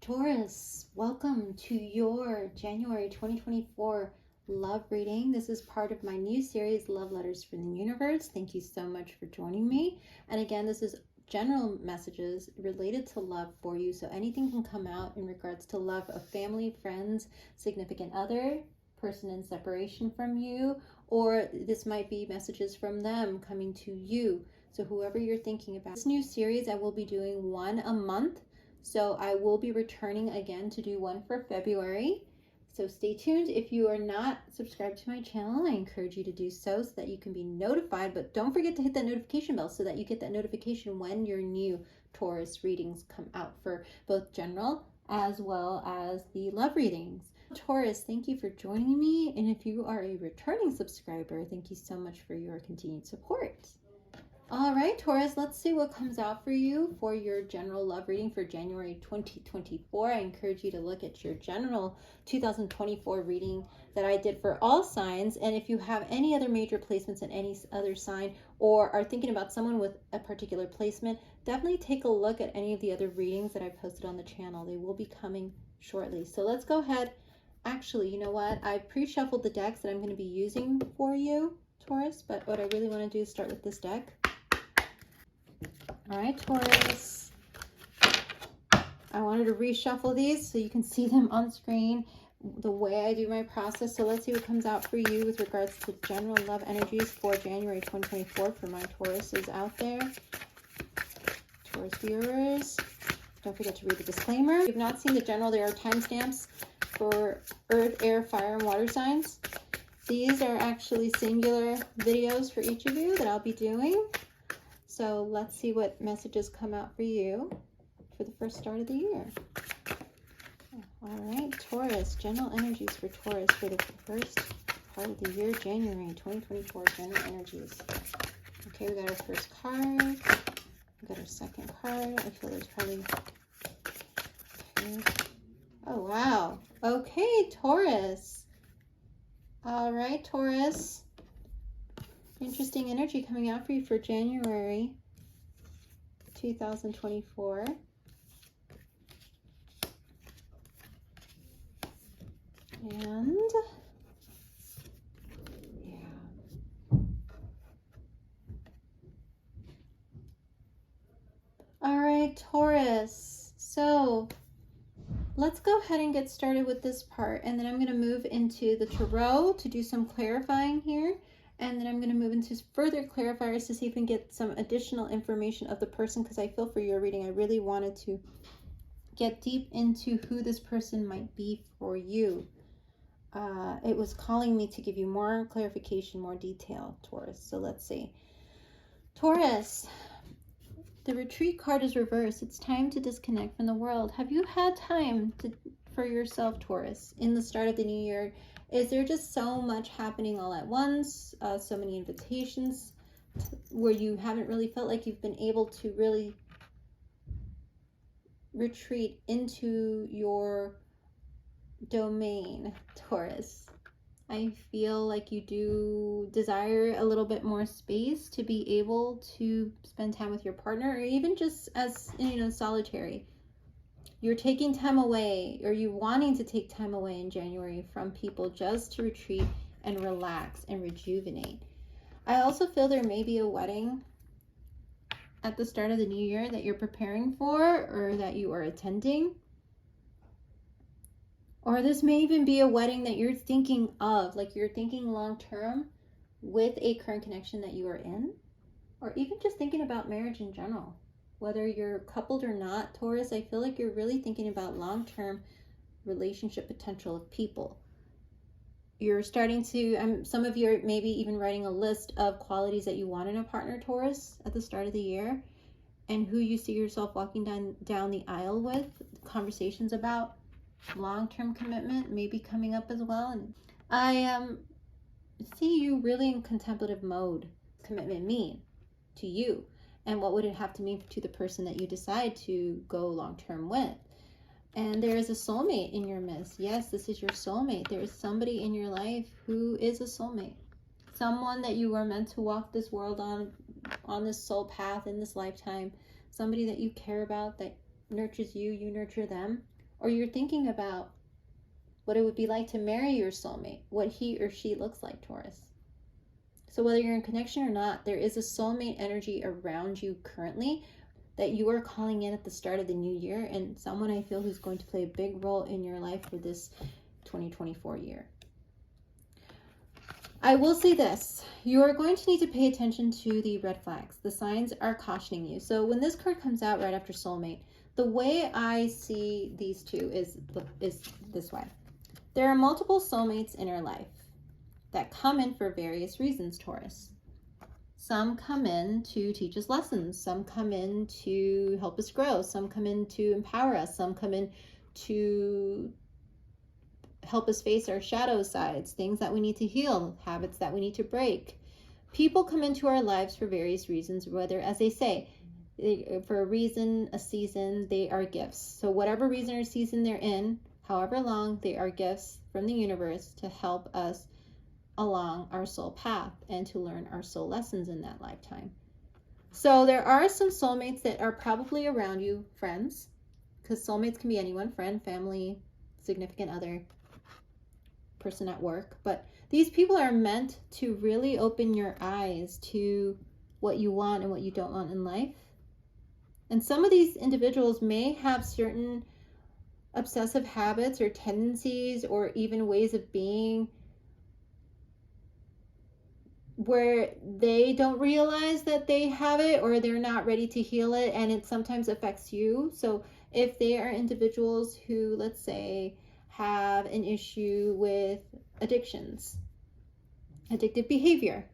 Taurus, welcome to your January 2024 love reading. This is part of my new series, Love Letters from the Universe. Thank you so much for joining me. And again, this is general messages related to love for you. So anything can come out in regards to love of family, friends, significant other, person in separation from you, or this might be messages from them coming to you. So whoever you're thinking about. This new series, I will be doing one a month. So I will be returning again to do one for February. So stay tuned. If you are not subscribed to my channel, I encourage you to do so that you can be notified. But don't forget to hit that notification bell so that you get that notification when your new Taurus readings come out for both general as well as the love readings. Taurus, thank you for joining me. And if you are a returning subscriber, thank you so much for your continued support. All right, Taurus, let's see what comes out for you for your general love reading for January 2024. I encourage you to look at your general 2024 reading that I did for all signs. And if you have any other major placements in any other sign or are thinking about someone with a particular placement, definitely take a look at any of the other readings that I posted on the channel. They will be coming shortly. So let's go ahead. Actually, you know what? I pre-shuffled the decks that I'm going to be using for you, Taurus, but what I really want to do is start with this deck. All right, Taurus, I wanted to reshuffle these so you can see them on screen the way I do my process. So let's see what comes out for you with regards to general love energies for January 2024 for my Tauruses out there. Taurus viewers, don't forget to read the disclaimer. If you've not seen the general, there are timestamps for earth, air, fire, and water signs. These are actually singular videos for each of you that I'll be doing. So let's see what messages come out for you for the first start of the year. All right, Taurus, general energies for Taurus for the first part of the year, January 2024, general energies. Okay, we got our first card. We got our second card. I feel there's probably... Okay. Oh, wow. Okay, Taurus. All right, Taurus. Interesting energy coming out for you for January 2024. And yeah. All right, Taurus. So let's go ahead and get started with this part. And then I'm going to move into the tarot to do some clarifying here. And then I'm going to move into further clarifiers to see if we can get some additional information of the person, because I feel for your reading, I really wanted to get deep into who this person might be for you. It was calling me to give you more clarification, more detail, Taurus. So let's see. Taurus, the retreat card is reversed. It's time to disconnect from the world. Have you had time for yourself, Taurus, in the start of the new year? Is there just so much happening all at once, so many invitations where you haven't really felt like you've been able to really retreat into your domain, Taurus? I feel like you do desire a little bit more space to be able to spend time with your partner, or even just as, solitary. You're taking time away, or you wanting to take time away in January from people just to retreat and relax and rejuvenate. I also feel there may be a wedding at the start of the new year that you're preparing for, or that you are attending. Or this may even be a wedding that you're thinking of, like you're thinking long-term with a current connection that you are in, or even just thinking about marriage in general. Whether you're coupled or not, Taurus, I feel like you're really thinking about long-term relationship potential of people. You're starting to, some of you are maybe even writing a list of qualities that you want in a partner, Taurus, at the start of the year, and who you see yourself walking down the aisle with. Conversations about long-term commitment may be coming up as well. And I see you really in contemplative mode. Commitment mean to you? And what would it have to mean to the person that you decide to go long-term with? And there is a soulmate in your midst. Yes, this is your soulmate. There is somebody in your life who is a soulmate. Someone that you were meant to walk this world on this soul path in this lifetime. Somebody that you care about, that nurtures you, you nurture them. or you're thinking about what it would be like to marry your soulmate, what he or she looks like, Taurus. So whether you're in connection or not, there is a soulmate energy around you currently that you are calling in at the start of the new year, and someone I feel who's going to play a big role in your life for this 2024 year. I will say this, you are going to need to pay attention to the red flags. The signs are cautioning you. So when this card comes out right after soulmate, the way I see these two is this way. There are multiple soulmates in our life that come in for various reasons, Taurus. Some come in to teach us lessons. Some come in to help us grow. Some come in to empower us. Some come in to help us face our shadow sides, things that we need to heal, habits that we need to break. People come into our lives for various reasons, whether, as they say, for a reason, a season, they are gifts. So whatever reason or season they're in, however long, they are gifts from the universe to help us along our soul path and to learn our soul lessons in that lifetime. So there are some soulmates that are probably around you, friends, because soulmates can be anyone, friend, family, significant other, person at work. But these people are meant to really open your eyes to what you want and what you don't want in life. And some of these individuals may have certain obsessive habits or tendencies or even ways of being where they don't realize that they have it, or they're not ready to heal it, and it sometimes affects you. So if they are individuals who, let's say, have an issue with addictions, addictive behavior,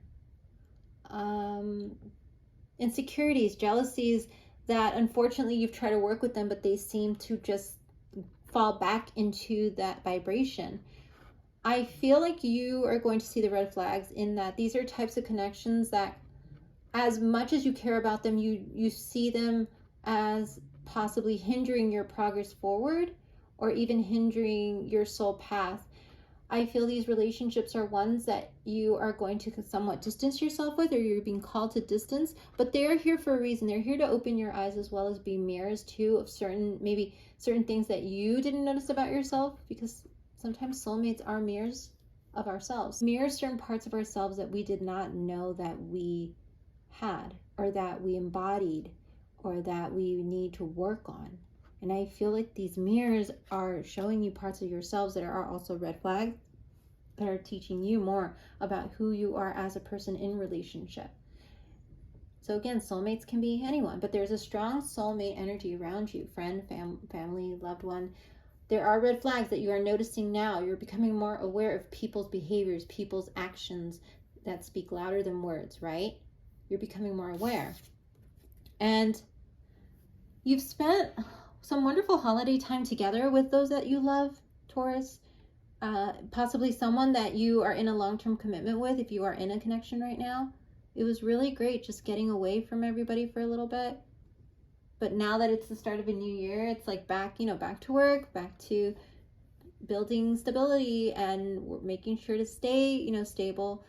insecurities, jealousies, that unfortunately you've tried to work with them, but they seem to just fall back into that vibration. I feel like you are going to see the red flags in that these are types of connections that, as much as you care about them, you see them as possibly hindering your progress forward or even hindering your soul path. I feel these relationships are ones that you are going to somewhat distance yourself with, or you're being called to distance, but they're here for a reason. They're here to open your eyes as well as be mirrors too of maybe certain things that you didn't notice about yourself, because sometimes soulmates are mirrors of ourselves. Mirrors certain parts of ourselves that we did not know that we had, or that we embodied, or that we need to work on. And I feel like these mirrors are showing you parts of yourselves that are also red flags, that are teaching you more about who you are as a person in relationship. So again, soulmates can be anyone, but there's a strong soulmate energy around you, friend, family, loved one. There are red flags that you are noticing now. You're becoming more aware of people's behaviors, people's actions that speak louder than words, right? You're becoming more aware. And you've spent some wonderful holiday time together with those that you love, Taurus. Possibly someone that you are in a long-term commitment with, if you are in a connection right now. It was really great just getting away from everybody for a little bit. But now that it's the start of a new year, it's like back to work, back to building stability and making sure to stay, stable.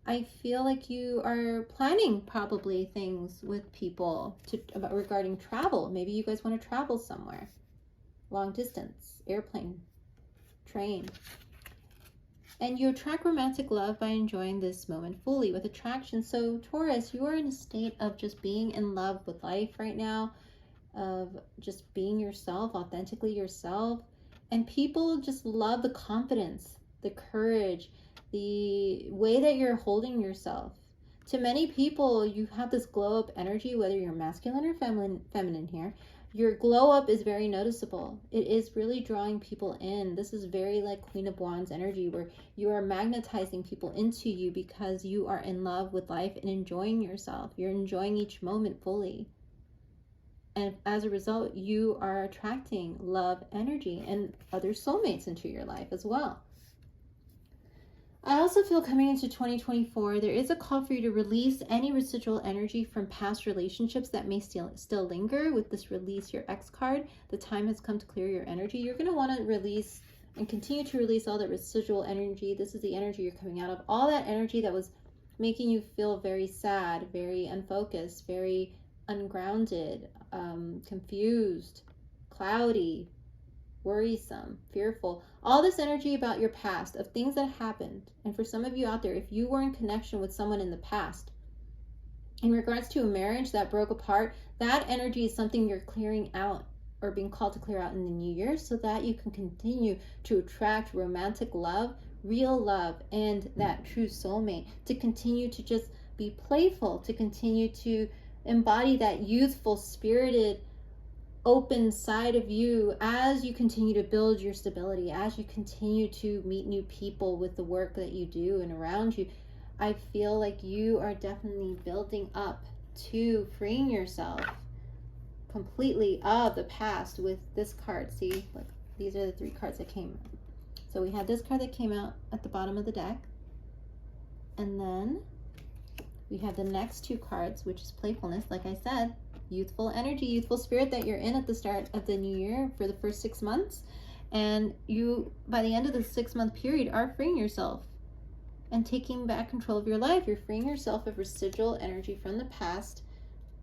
I feel like you are planning probably things with people regarding travel. Maybe you guys want to travel somewhere. Long distance, airplane, train. And you attract romantic love by enjoying this moment fully with attraction. So Taurus, you are in a state of just being in love with life right now, of just being yourself, authentically yourself. And people just love the confidence, the courage, the way that you're holding yourself. To many people, you have this glow up energy, whether you're masculine or feminine here. Your glow up is very noticeable. It is really drawing people in. This is very like Queen of Wands energy, where you are magnetizing people into you because you are in love with life and enjoying yourself. You're enjoying each moment fully. And as a result, you are attracting love energy and other soulmates into your life as well. I also feel coming into 2024, there is a call for you to release any residual energy from past relationships that may still linger. With this release your ex card, the time has come to clear your energy. You're going to want to release and continue to release all that residual energy. This is the energy you're coming out of. All that energy that was making you feel very sad, very unfocused, very ungrounded, confused, cloudy, worrisome, fearful. All this energy about your past, of things that happened. And for some of you out there, if you were in connection with someone in the past, in regards to a marriage that broke apart, that energy is something you're clearing out or being called to clear out in the new year, so that you can continue to attract romantic love, real love, and that true soulmate, to continue to just be playful, to continue to embody that youthful, spirited, open side of you as you continue to build your stability, as you continue to meet new people with the work that you do and around you. I feel like you are definitely building up to freeing yourself completely of the past with this card. See, look, these are the 3 cards that came out. So we had this card that came out at the bottom of the deck, and then we have the next 2 cards, which is playfulness. Like I said, youthful energy, youthful spirit that you're in at the start of the new year for the first 6 months, and you, by the end of the 6-month period, are freeing yourself and taking back control of your life. You're freeing yourself of residual energy from the past,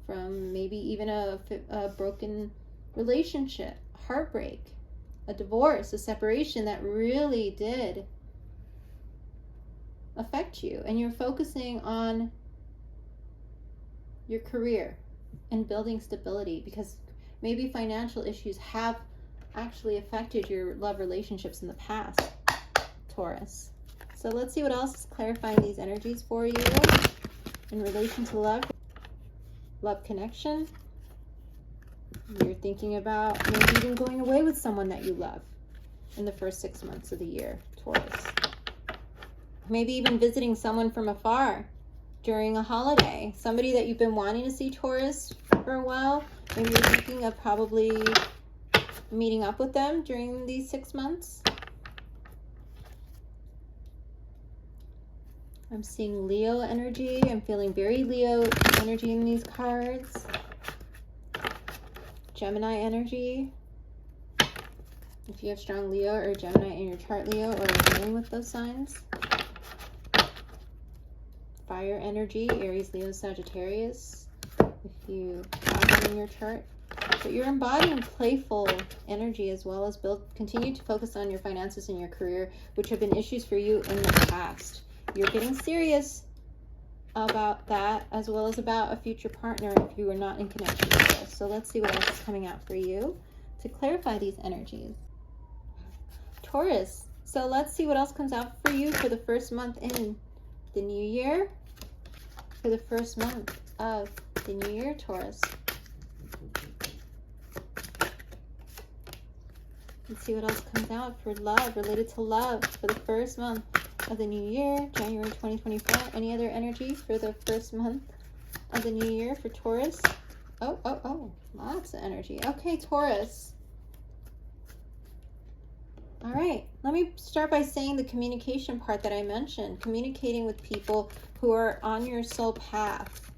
from maybe even a broken relationship, heartbreak, a divorce, a separation that really did affect you. And you're focusing on your career and building stability, because maybe financial issues have actually affected your love relationships in the past, Taurus. So let's see what else is clarifying these energies for you in relation to love. Love connection. You're thinking about maybe even going away with someone that you love in the first 6 months of the year, Taurus. Maybe even visiting someone from afar during a holiday. Somebody that you've been wanting to see, Taurus, for a while. Maybe you're thinking of probably meeting up with them during these 6 months. I'm seeing Leo energy. I'm feeling very Leo energy in these cards. Gemini energy. If you have strong Leo or Gemini in your chart, Leo, or dealing with those signs. Fire energy, Aries, Leo, Sagittarius, if you have them in your chart. But you're embodying playful energy, as well as continue to focus on your finances and your career, which have been issues for you in the past. You're getting serious about that, as well as about a future partner if you are not in connection with this. So let's see what else is coming out for you to clarify these energies. Taurus. So let's see what else comes out for you for the first month in the new year. For the first month of the new year, Taurus. Let's see what else comes out for love, related to love for the first month of the new year, January 2024. Any other energy for the first month of the new year for Taurus? Oh, lots of energy. Okay, Taurus. All right, let me start by saying the communication part that I mentioned. Communicating with people who are on your soul path.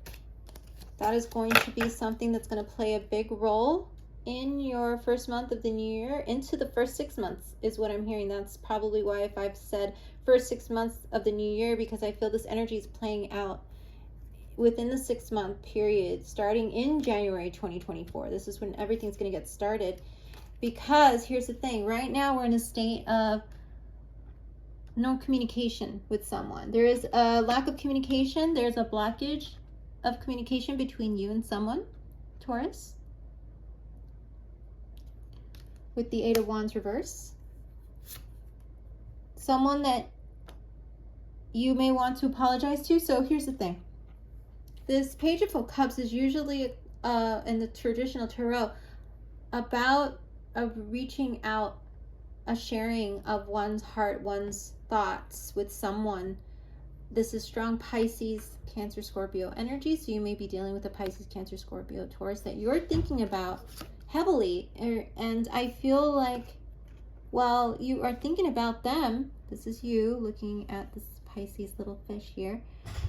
That is going to be something that's going to play a big role in your first month of the new year. Into the first 6 months is what I'm hearing. That's probably why if I've said first 6 months of the new year, because I feel this energy is playing out within the 6-month period, starting in January 2024. This is when everything's going to get started. Because here's the thing, right now we're in a state of no communication with someone. There is a lack of communication. There's a blockage of communication between you and someone, Taurus. With the 8 of Wands reverse. Someone that you may want to apologize to. So here's the thing. This Page of Cups is usually in the traditional tarot about reaching out, a sharing of one's heart, one's thoughts with someone. This is strong Pisces, Cancer, Scorpio energy. So you may be dealing with a Pisces, Cancer, Scorpio, Taurus that you're thinking about heavily. And I feel like while you are thinking about them, this is you looking at this Pisces little fish here,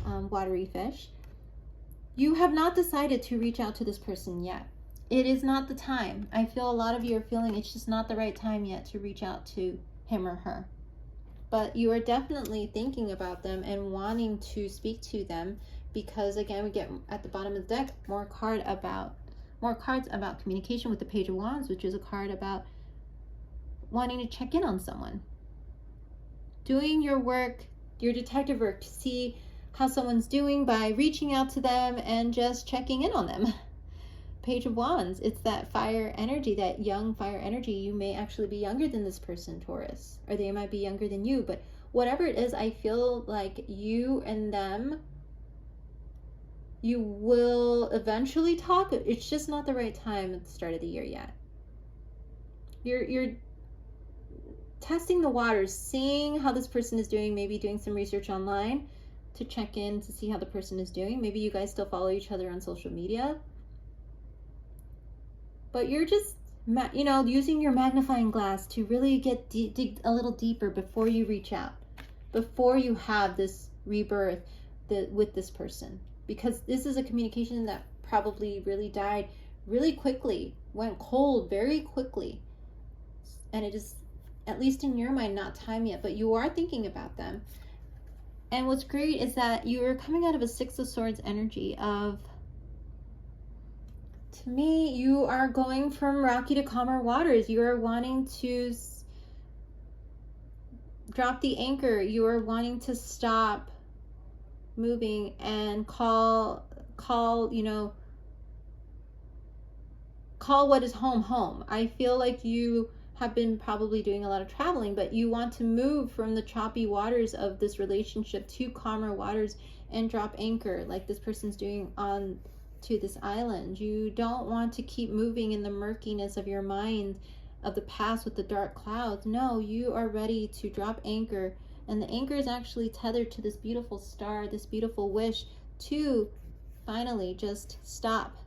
watery fish. You have not decided to reach out to this person yet. It is not the time. I feel a lot of you are feeling it's just not the right time yet to reach out to him or her. But you are definitely thinking about them and wanting to speak to them, because again, we get at the bottom of the deck more cards about communication with the Page of Wands, which is a card about wanting to check in on someone. Doing your work, your detective work, to see how someone's doing by reaching out to them and just checking in on them. Page of Wands, it's that fire energy, that young fire energy. You may actually be younger than this person, Taurus, or they might be younger than you, but whatever it is, I feel like you and them, you will eventually talk. It's just not the right time at the start of the year yet. You're testing the waters, seeing how this person is doing, maybe doing some research online to check in to see how the person is doing. Maybe you guys still follow each other on social media. But you're just, using your magnifying glass to really dig a little deeper before you reach out, before you have this rebirth with this person. Because this is a communication that probably really died really quickly, went cold very quickly. And it is, at least in your mind, not time yet, but you are thinking about them. And what's great is that you are coming out of a Six of Swords energy of, to me, you are going from rocky to calmer waters. You are wanting to drop the anchor. You are wanting to stop moving and call what is home. I feel like you have been probably doing a lot of traveling, but you want to move from the choppy waters of this relationship to calmer waters and drop anchor like this person's doing on to this island. You don't want to keep moving in the murkiness of your mind of the past with the dark clouds. No, you are ready to drop anchor, and the anchor is actually tethered to this beautiful star, this beautiful wish to finally just stop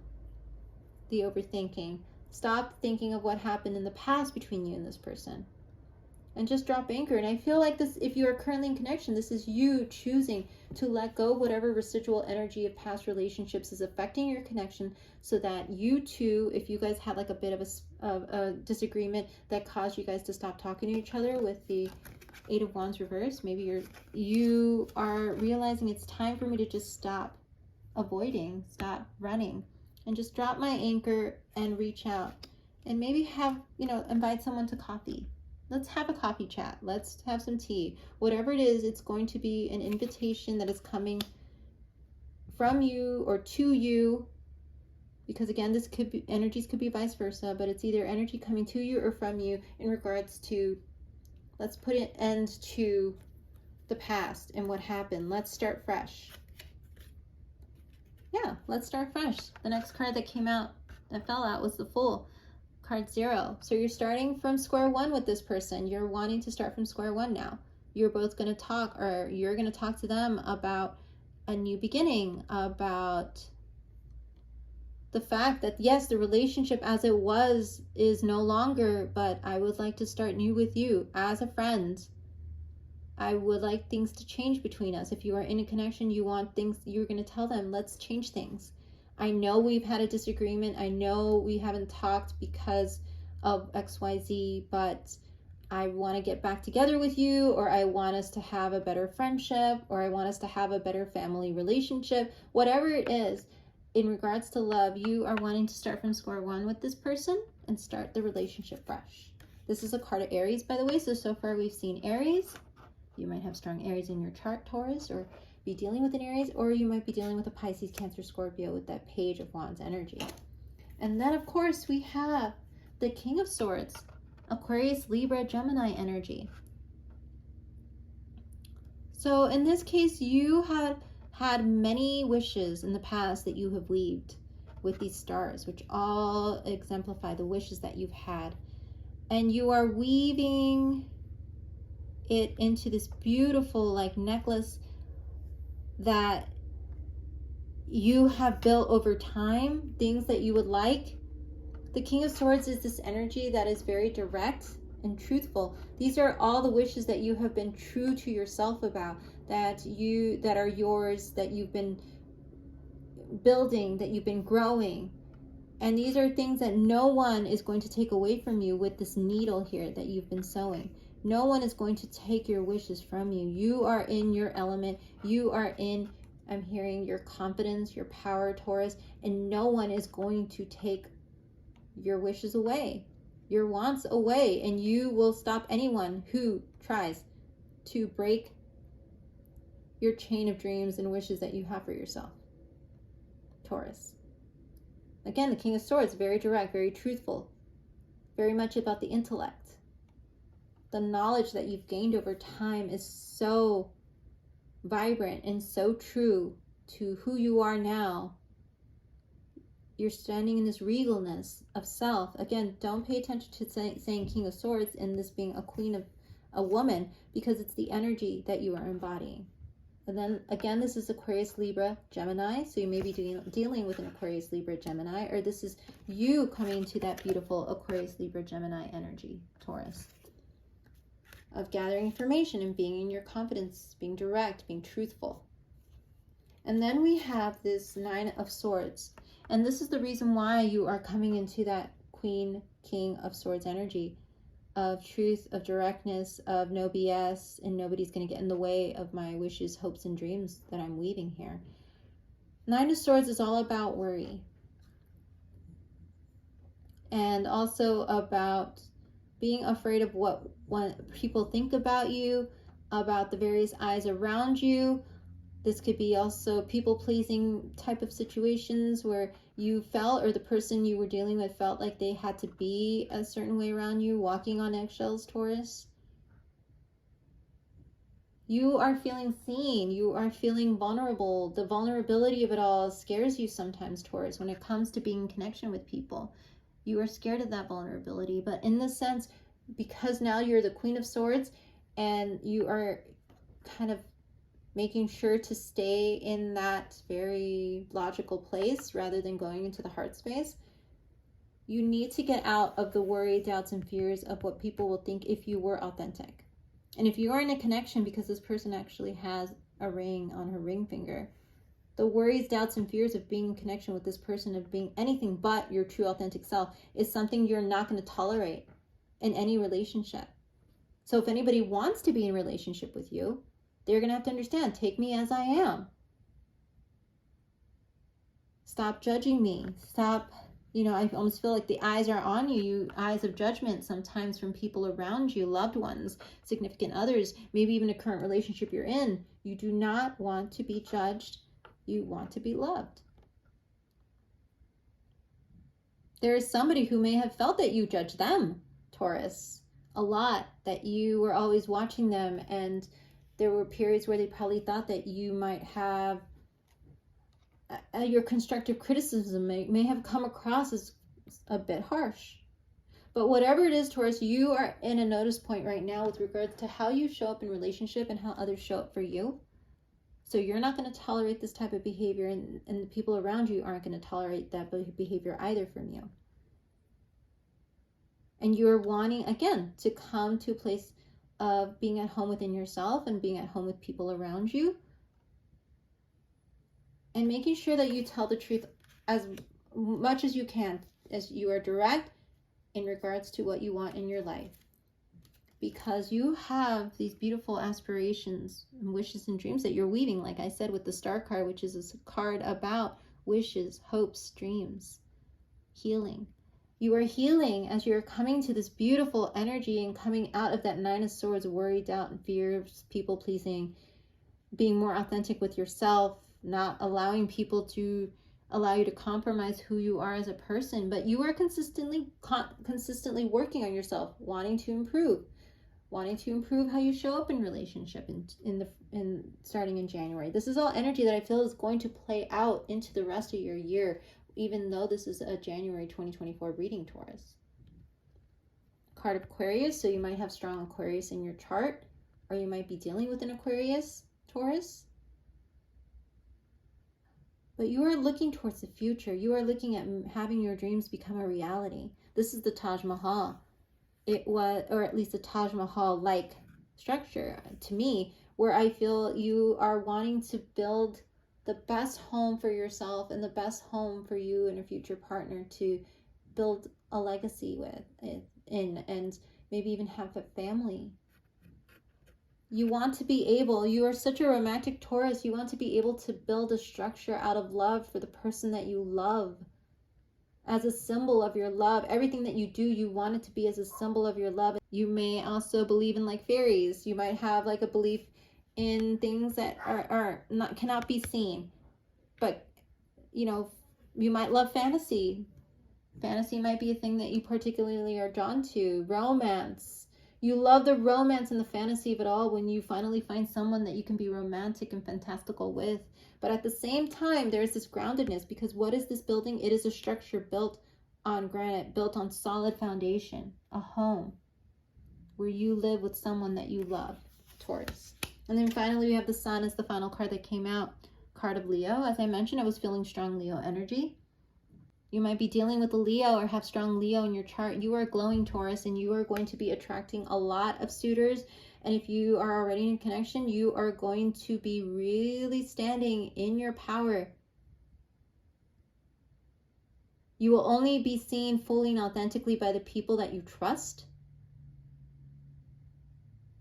the overthinking. Stop thinking of what happened in the past between you and this person, and just drop anchor. And I feel like this, if you are currently in connection, this is you choosing to let go of whatever residual energy of past relationships is affecting your connection, so that you two, if you guys had like a bit of a disagreement that caused you guys to stop talking to each other with the Eight of Wands reverse, maybe you are realizing it's time for me to just stop avoiding, stop running, and just drop my anchor and reach out, and maybe have, invite someone to coffee. Let's have a coffee chat. Let's have some tea. Whatever it is, it's going to be an invitation that is coming from you or to you. Because again, this could be, energies could be vice versa, but it's either energy coming to you or from you in regards to, let's put an end to the past and what happened. Let's start fresh. Yeah, let's start fresh. The next card that fell out was the Fool. Card 0. So you're starting from square one with this person. You're wanting to start from square one now. You're both going to talk, or you're going to talk to them about a new beginning, about the fact that yes, the relationship as it was is no longer, but I would like to start new with you as a friend. I would like things to change between us. If you are in a connection, you want things, you're going to tell them, let's change things. I know we've had a disagreement. I know we haven't talked because of XYZ, but I want to get back together with you, or I want us to have a better friendship, or I want us to have a better family relationship. Whatever it is, in regards to love, you are wanting to start from square one with this person and start the relationship fresh. This is a card of Aries, by the way. So far we've seen Aries. You might have strong Aries in your chart, Taurus, or be dealing with an Aries, or you might be dealing with a Pisces, Cancer, Scorpio with that Page of Wands energy. And then, of course, we have the King of Swords, Aquarius, Libra, Gemini energy. So in this case, you have had many wishes in the past that you have weaved with these stars, which all exemplify the wishes that you've had. And you are weaving it into this beautiful like necklace that you have built over time, things that you would like. The King of Swords is this energy that is very direct and truthful. These are all the wishes that you have been true to yourself about, that are yours, that you've been building, that you've been growing. And these are things that no one is going to take away from you with this needle here that you've been sewing. No one is going to take your wishes from you. You are in your element. You are in, I'm hearing, your confidence, your power, Taurus, and no one is going to take your wishes away. your wants away, and you will stop anyone who tries to break your chain of dreams and wishes that you have for yourself. Taurus. Again, the King of Swords, very direct, very truthful, very much about the intellect. The knowledge that you've gained over time is so vibrant and so true to who you are now. You're standing in this regalness of self. Again, don't pay attention to saying King of Swords and this being a queen of a woman, because it's the energy that you are embodying. And then again, this is Aquarius, Libra, Gemini. So you may be dealing with an Aquarius, Libra, Gemini, or this is you coming into that beautiful Aquarius, Libra, Gemini energy, Taurus, of gathering information and being in your confidence, being direct, being truthful. And then we have this Nine of Swords. And this is the reason why you are coming into that Queen, King of Swords energy of truth, of directness, of no BS, and nobody's going to get in the way of my wishes, hopes, and dreams that I'm weaving here. Nine of Swords is all about worry. And also about being afraid of what people think about you, about the various eyes around you. This could be also people-pleasing type of situations where you felt, or the person you were dealing with felt like they had to be a certain way around you, walking on eggshells, Taurus. You are feeling seen. You are feeling vulnerable. The vulnerability of it all scares you sometimes, Taurus, when it comes to being in connection with people. You are scared of that vulnerability. But in this sense, because now you're the Queen of Swords and you are kind of making sure to stay in that very logical place rather than going into the heart space, you need to get out of the worry, doubts, and fears of what people will think if you were authentic. And if you are in a connection, because this person actually has a ring on her ring finger, the worries, doubts, and fears of being in connection with this person, of being anything but your true authentic self, is something you're not going to tolerate in any relationship. So if anybody wants to be in a relationship with you, they're going to have to understand, take me as I am. Stop judging me. Stop, I almost feel like the eyes are on you, eyes of judgment sometimes from people around you, loved ones, significant others, maybe even a current relationship you're in. You do not want to be judged. You want to be loved. There is somebody who may have felt that you judged them, Taurus, a lot, that you were always watching them, and there were periods where they probably thought that you might have your constructive criticism may have come across as a bit harsh. But whatever it is, Taurus, you are in a notice point right now with regards to how you show up in relationship and how others show up for you. So you're not going to tolerate this type of behavior, and the people around you aren't going to tolerate that behavior either from you. And you're wanting, again, to come to a place of being at home within yourself and being at home with people around you, and making sure that you tell the truth as much as you can, as you are direct in regards to what you want in your life, because you have these beautiful aspirations and wishes and dreams that you're weaving, like I said, with the Star card, which is a card about wishes, hopes, dreams, healing. You are healing as you're coming to this beautiful energy and coming out of that Nine of Swords, worry, doubt, and fears, people pleasing, being more authentic with yourself, not allowing people to allow you to compromise who you are as a person. But you are consistently working on yourself, wanting to improve how you show up in relationship in starting in January. This is all energy that I feel is going to play out into the rest of your year, even though this is a January 2024 reading, Taurus. Card of Aquarius, so you might have strong Aquarius in your chart, or you might be dealing with an Aquarius, Taurus. But you are looking towards the future. You are looking at having your dreams become a reality. This is the Taj Mahal. It was, or at least a Taj Mahal-like structure to me, where I feel you are wanting to build the best home for yourself and the best home for you and a future partner to build a legacy and maybe even have a family. You want to be able, you are such a romantic Taurus, you want to be able to build a structure out of love for the person that you love. as a symbol of your love. Everything that you do, you want it to be as a symbol of your love. You may also believe in like fairies. You might have like a belief in things that are not, cannot be seen. But, you know, you might love fantasy. Fantasy might be a thing that you particularly are drawn to. Romance. You love the romance and the fantasy of it all when you finally find someone that you can be romantic and fantastical with. But at the same time, there's this groundedness, because what is this building? It is a structure built on granite, built on solid foundation, a home where you live with someone that you love, Taurus. And then finally, we have the Sun as the final card that came out, card of Leo. As I mentioned, I was feeling strong Leo energy. You might be dealing with a Leo or have strong Leo in your chart. You are glowing, Taurus, and you are going to be attracting a lot of suitors. And if you are already in connection, you are going to be really standing in your power. You will only be seen fully and authentically by the people that you trust.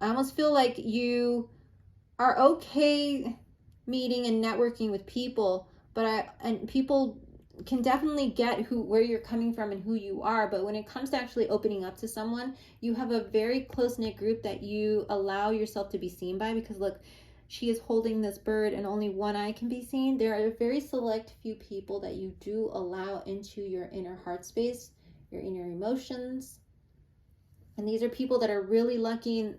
I almost feel like you are okay meeting and networking with people, and people can definitely get where you're coming from and who you are, but when it comes to actually opening up to someone, you have a very close-knit group that you allow yourself to be seen by. Because look, she is holding this bird and only one eye can be seen. There are a very select few people that you do allow into your inner heart space, your inner emotions, and these are people that are really lucky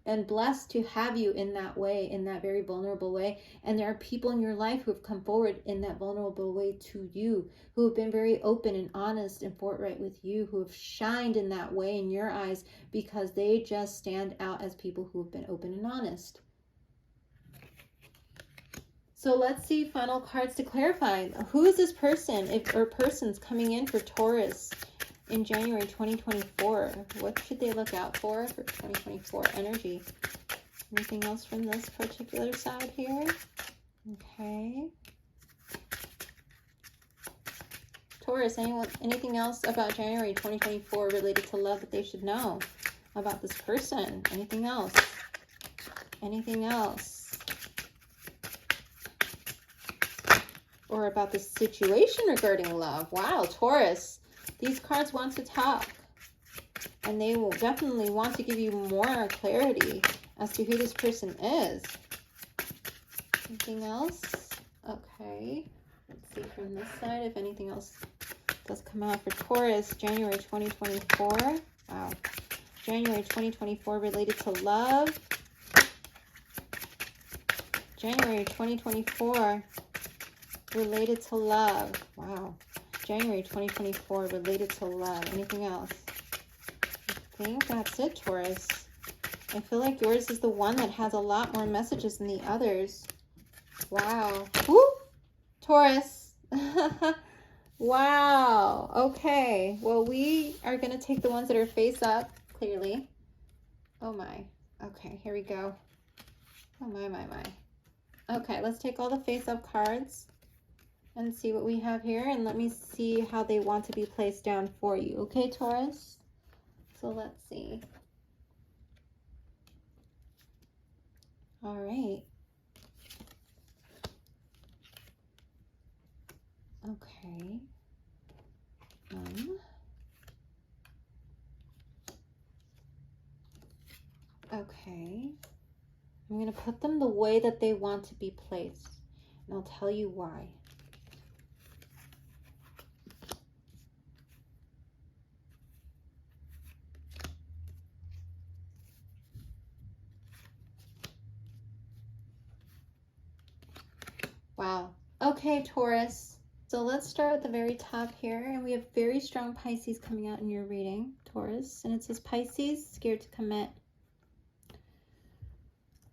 and blessed to have you in that way, in that very vulnerable way. And there are people in your life who have come forward in that vulnerable way to you, who have been very open and honest and forthright with you, who have shined in that way in your eyes, because they just stand out as people who have been open and honest. So let's see final cards to clarify. Who is this person or persons coming in for Taurus in January 2024? What should they look out for 2024 energy? Anything else from this particular side here? Okay. Taurus, anything else about January 2024 related to love that they should know about this person? Anything else? Anything else? Or about the situation regarding love? Wow, Taurus. These cards want to talk, and they will definitely want to give you more clarity as to who this person is. Anything else? Okay. Let's see from this side if anything else does come out for Taurus. January 2024. Wow. January 2024 related to love. January 2024 related to love. Wow. January 2024 related to love. Anything else? I think that's it, Taurus. I feel like yours is the one that has a lot more messages than the others. Wow. Woo! Taurus. Wow. Okay. Well, we are going to take the ones that are face up, clearly. Oh, my. Okay, here we go. Oh, my. Okay, let's take all the face up cards and see what we have here, and let me see how they want to be placed down for you. Okay, Taurus? So let's see. All right. Okay. Okay. I'm going to put them the way that they want to be placed, and I'll tell you why. Wow. Okay, Taurus. So let's start at the very top here, and we have very strong Pisces coming out in your reading, Taurus, and it says Pisces, scared to commit.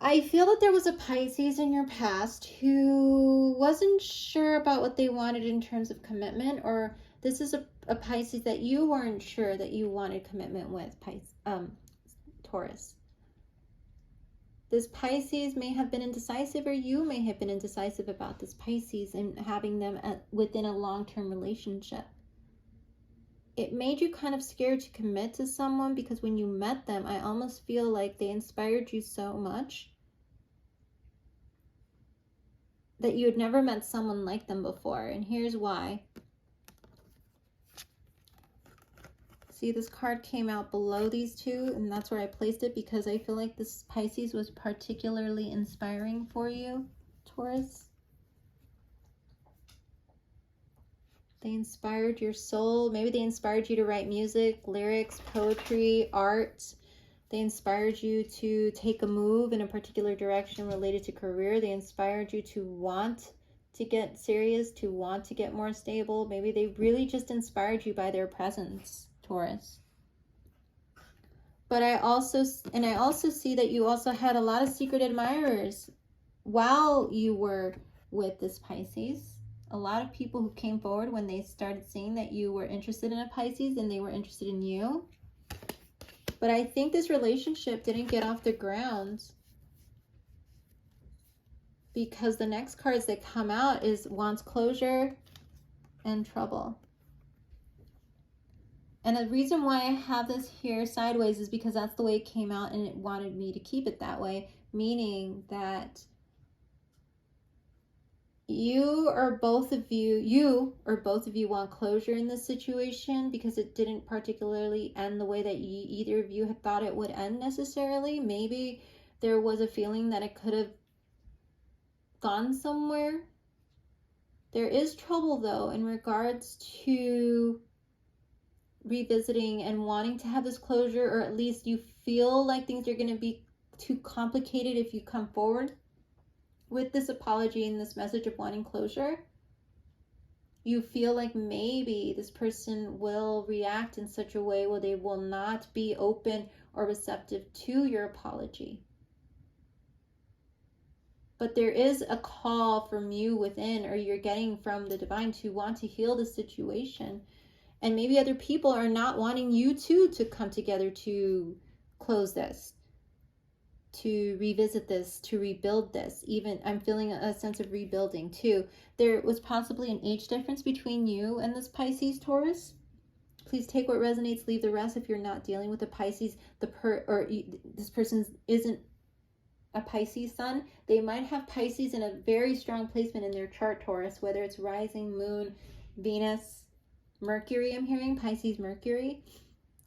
I feel that there was a Pisces in your past who wasn't sure about what they wanted in terms of commitment, or this is a Pisces that you weren't sure that you wanted commitment with, Taurus. This Pisces may have been indecisive, or you may have been indecisive about this Pisces and having them within a long-term relationship. It made you kind of scared to commit to someone, because when you met them, I almost feel like they inspired you so much that you had never met someone like them before. And here's why. See, this card came out below these two, and that's where I placed it because I feel like this Pisces was particularly inspiring for you, Taurus. They inspired your soul. Maybe they inspired you to write music, lyrics, poetry, art. They inspired you to take a move in a particular direction related to career. They inspired you to want to get serious, to want to get more stable. Maybe they really just inspired you by their presence, Taurus. But I also see that you also had a lot of secret admirers while you were with this Pisces. A lot of people who came forward when they started seeing that you were interested in a Pisces and they were interested in you. But I think this relationship didn't get off the ground because the next cards that come out is wants closure and trouble. And the reason why I have this here sideways is because that's the way it came out and it wanted me to keep it that way, meaning that you or both of you want closure in this situation because it didn't particularly end the way that either of you had thought it would end necessarily. Maybe there was a feeling that it could have gone somewhere. There is trouble though in regards to revisiting and wanting to have this closure, or at least you feel like things are going to be too complicated if you come forward with this apology and this message of wanting closure. You feel like maybe this person will react in such a way where they will not be open or receptive to your apology. But there is a call from you within, or you're getting from the divine, to want to heal the situation. And maybe other people are not wanting you to come together to close this, to revisit this, to rebuild this. Even I'm feeling a sense of rebuilding too. There was possibly an age difference between you and this Pisces, Taurus. Please take what resonates, leave the rest. If you're not dealing with a Pisces, this person isn't a Pisces sun, they might have Pisces in a very strong placement in their chart, Taurus, whether it's rising, moon, Venus, Mercury. I'm hearing Pisces Mercury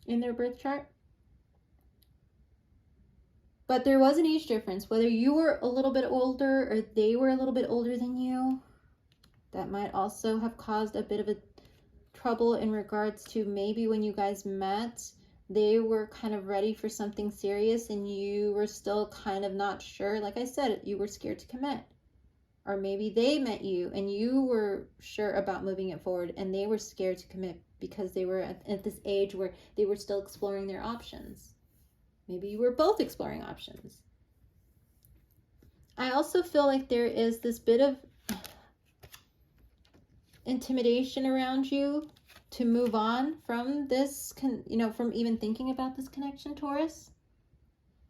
in their birth chart. But there was an age difference, whether you were a little bit older or they were a little bit older than you. That might also have caused a bit of a trouble in regards to maybe when you guys met, they were kind of ready for something serious and you were still kind of not sure. Like I said, you were scared to commit. Or maybe they met you and you were sure about moving it forward and they were scared to commit because they were at this age where they were still exploring their options. Maybe you were both exploring options. I also feel like there is this bit of intimidation around you to move on from this, from even thinking about this connection, Taurus.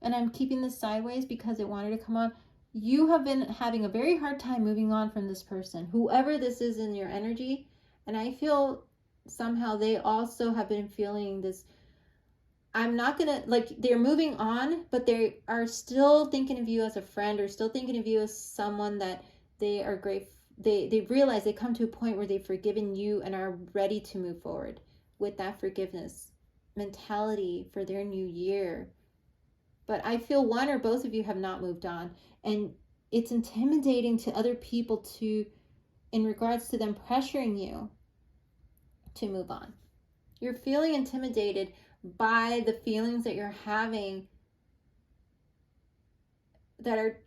And I'm keeping this sideways because it wanted to come on. You have been having a very hard time moving on from this person, whoever this is in your energy. And I feel somehow they also have been feeling this, I'm not gonna, like, they're moving on, but they are still thinking of you as a friend, or still thinking of you as someone that they are grateful. They realize they come to a point where they've forgiven you and are ready to move forward with that forgiveness mentality for their new year. But I feel one or both of you have not moved on, and it's intimidating to other people in regards to them pressuring you to move on. You're feeling intimidated by the feelings that you're having that are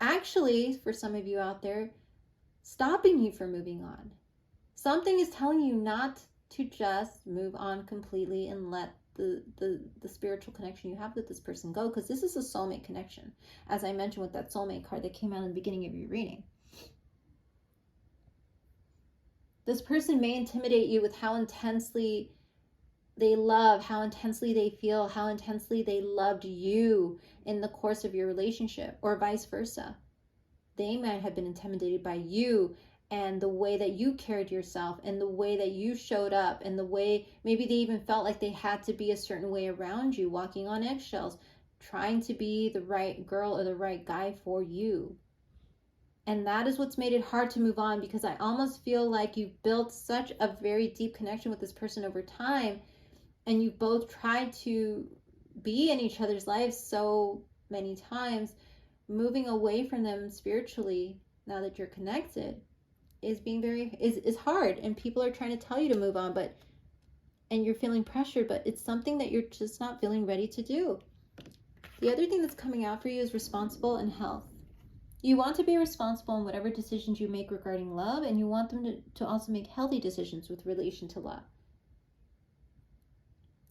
actually, for some of you out there, stopping you from moving on. Something is telling you not to just move on completely and let the spiritual connection you have with this person go, because this is a soulmate connection, as I mentioned with that soulmate card that came out in the beginning of your reading. This person may intimidate you with how intensely they love, how intensely they feel, how intensely they loved you in the course of your relationship, or vice versa. They might have been intimidated by you and the way that you carried yourself and the way that you showed up and the way maybe they even felt like they had to be a certain way around you, walking on eggshells, trying to be the right girl or the right guy for you. And that is what's made it hard to move on, because I almost feel like you've built such a very deep connection with this person over time, and you both tried to be in each other's lives so many times, moving away from them spiritually now that you're connected is hard, and people are trying to tell you to move on, and you're feeling pressured, but it's something that you're just not feeling ready to do. The other thing that's coming out for you is responsible and health. You want to be responsible in whatever decisions you make regarding love, and you want them to also make healthy decisions with relation to love.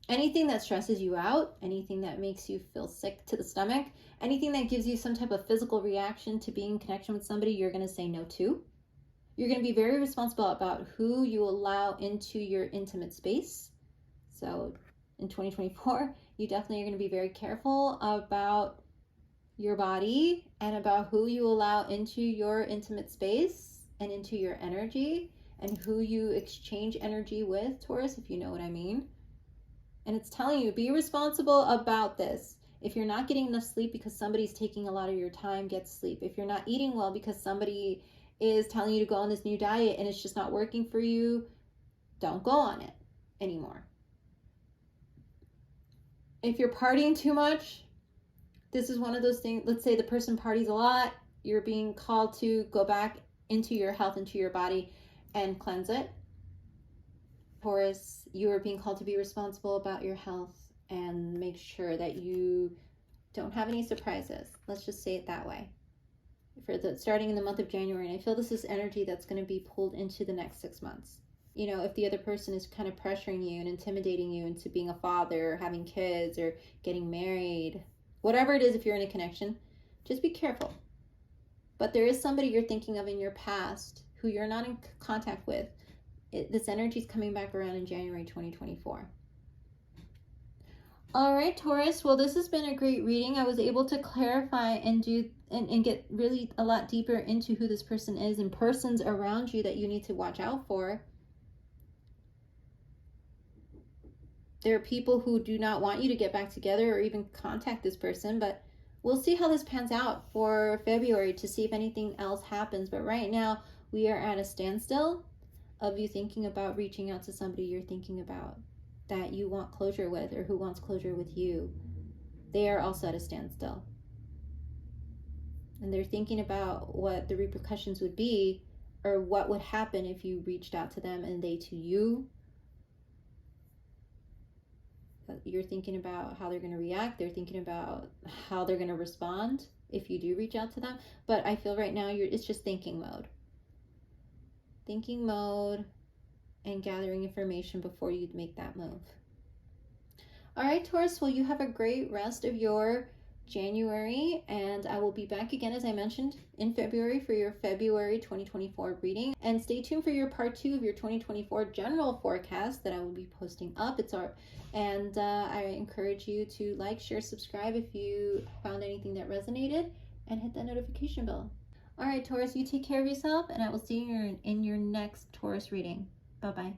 Anything that stresses you out, anything that makes you feel sick to the stomach, anything that gives you some type of physical reaction to being in connection with somebody, you're going to say no to. You're going to be very responsible about who you allow into your intimate space. So in 2024, you definitely are going to be very careful about your body and about who you allow into your intimate space and into your energy, and who you exchange energy with, Taurus, if you know what I mean. And it's telling you, be responsible about this. If you're not getting enough sleep because somebody's taking a lot of your time, get sleep. If you're not eating well because somebody is telling you to go on this new diet and it's just not working for you, don't go on it anymore. If you're partying too much, this is one of those things. Let's say the person parties a lot. You're being called to go back into your health, into your body, and cleanse it. Taurus, you are being called to be responsible about your health and make sure that you don't have any surprises. Let's just say it that way. Starting in the month of January, and I feel this is energy that's going to be pulled into the next 6 months. You know, if the other person is kind of pressuring you and intimidating you into being a father or having kids or getting married, whatever it is, if you're in a connection, just be careful. But there is somebody you're thinking of in your past who you're not in contact with. This energy is coming back around in January 2024. All right, Taurus. Well, this has been a great reading. I was able to clarify and get really a lot deeper into who this person is and persons around you that you need to watch out for. There are people who do not want you to get back together or even contact this person, but we'll see how this pans out for February to see if anything else happens. But right now, we are at a standstill of you thinking about reaching out to somebody you're thinking about that you want closure with, or who wants closure with you. They are also at a standstill. And they're thinking about what the repercussions would be, or what would happen if you reached out to them and they to you. You're thinking about how they're going to react. They're thinking about how they're going to respond if you do reach out to them. But I feel right now it's just thinking mode. Thinking mode and gathering information before you make that move. All right, Taurus, well, you have a great rest of your January, and I will be back again, as I mentioned, in February for your February 2024 reading. And stay tuned for your part 2 of your 2024 general forecast that I will be posting up. I encourage you to like, share, subscribe if you found anything that resonated, and hit that notification bell. All right, Taurus, you take care of yourself, and I will see you in your next Taurus reading. Bye-bye.